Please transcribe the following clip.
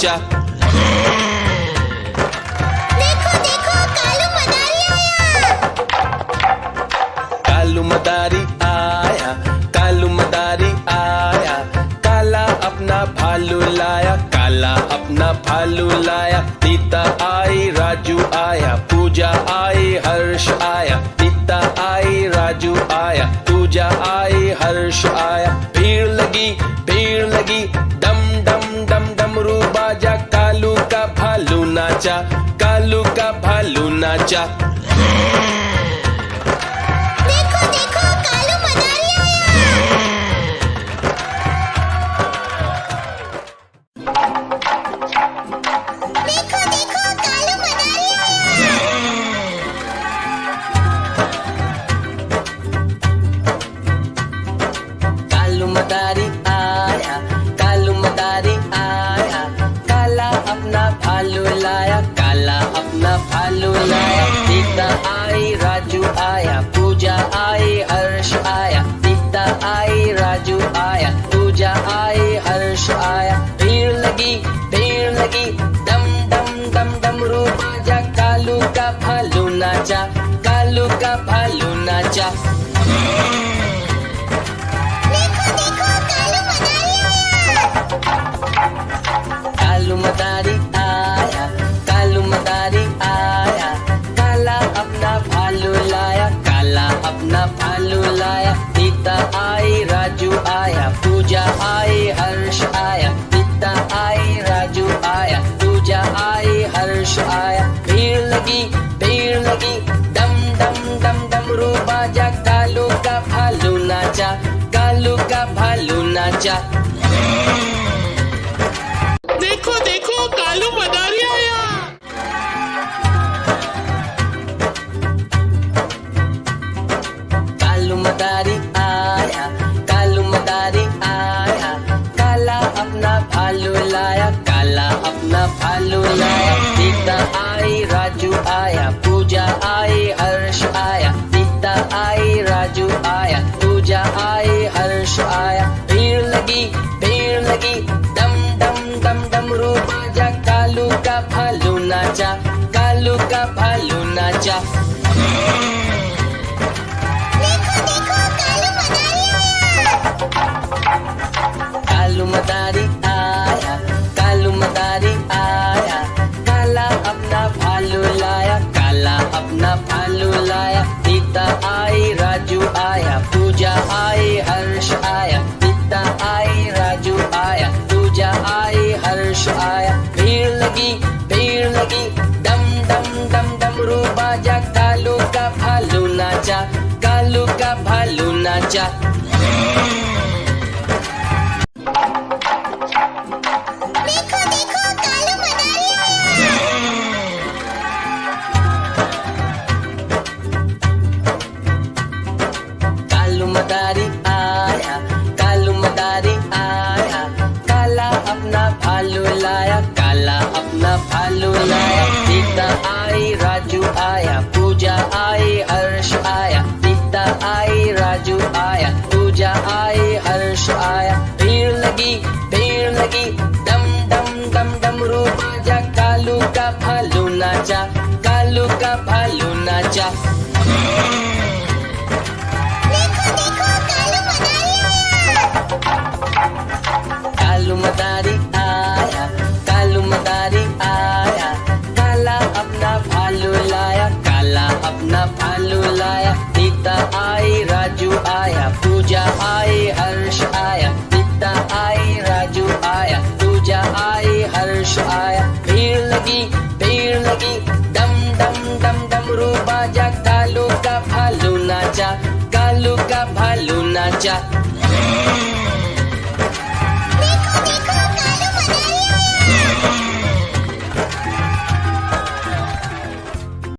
नाचा। देखो देखो कालू मदारी आया। कालू मदारी आया, कालू मदारी आया, काला अपना भालू लाया, काला अपना भालू लाया। सीता आई, राजू आया, पूजा आई, हर्ष आया। सीता आई, राजू आया, पूजा आई, हर्ष आया। भीड़ लगी, डम डम डम डमरू बाजा, कालू का भालू नाचा, कालू का भालू नाचा। देखो देखो कालू मदारी आया। देखो देखो कालू मदारी आया। कालू मदारी आया, कालू मदारी आया, काला अपना भालू लाया, काला अपना भालू लाया। सीता आई, राजू आया, पूजा आई, हर्ष आया। सीता आई, राजू आया, पूजा आई, हर्ष आया। भीड़ लगी, डम डम डम डमरू बाजा, कालू का भालू नाचा, कालू का भालू नाचा। देखो देखो कालू मदारी आया। कालू मदारी आया, कालू मदारी आया, काला अपना भालू लाया, काला अपना भालू लाया। सीता आई, राजू आया, पूजा आई, हर्ष आया। सीता आई, राजू आया, पूजा आई, हर्ष आया। भीड़ लगी, डम डम डम डमरू बाजा, कालू का भालू नाचा, कालू का भालू नाचा। देखो देखो कालू मदारी आया। कालू मदारी आया, कालू मदारी आया, काला अपना भालू लाया, काला अपना भालू लाया। सीता आई, राजू आया, पूजा आई, हर्ष आया। सीता आई, राजू आया, पूजा आई, हर्ष आया। भीड़ लगी, डम डम डम डमरू बाजा, कालू का भालू नाचा, कालू का भालू नाचा। देखो देखो कालू मदारी आया। कालू मदारी आया, कालू मदारी आया, काला अपना भालू लाया, काला अपना भालू लाया। सीता आई, राजू आया, पूजा आई, हर्ष आया। सीता आई, राजू आया, पूजा आई, हर्ष आया। भीड़ लगी, डम डम डम डमरू बाजा, कालू का भालू नाचा, कालू का भालू नाचा। देखो देखो कालू मदारी आया। कालू मदारी आया, कालू मदारी आया, काला अपना भालू लाया, काला अपना भालू लाया। सीता आई, राजू आया, पूजा आई, हर्ष आया। सीता आई, राजू आया, पूजा आई, हर्ष आया। भीड़ लगी, डम डम डम डमरू बाजा, कालू का भालू नाचा, कालू का भालू नाचा। देखो देखो कालू मदारी आया। कालू मदारी आया, कालू मदारी आया, काला अपना भालू लाया, काला अपना भालू लाया। सीता आई, राजू आया, पूजा आई, हर्ष आया। सीता आई, राजू आया, पूजा आई, हर्ष आया। भीड़ लगी, डम डम डम डमरू बाजा, कालू का भालू नाचा, कालू का भालू नाचा। देखो देखो कालू मदारी आया। कालू मदारी आया, कालू मदारी आया, काला अपना भालू लाया, काला अपना भालू लाया। सीता आई, राजू आया, पूजा आई, हर्ष आया। सीता आई, राजू आया, पूजा आई, हर्ष आया। भीड़ लगी, डम डम डम डमरू बाजा, कालू का भालू नाचा, कालू का भालू नाचा। देखो देखो कालू मदारी आया। कालू मदारी आया, कालू मदारी आया, काला अपना भालू लाया, काला अपना भालू लाया। सीता आई, राजू आया, पूजा आई, हर्ष आया। सीता आई, राजू आया, पूजा आई, हर्ष आया। भीड़ लगी, डम डम डम डमरू बाजा, कालू का भालू नाचा, कालू का भालू नाचा।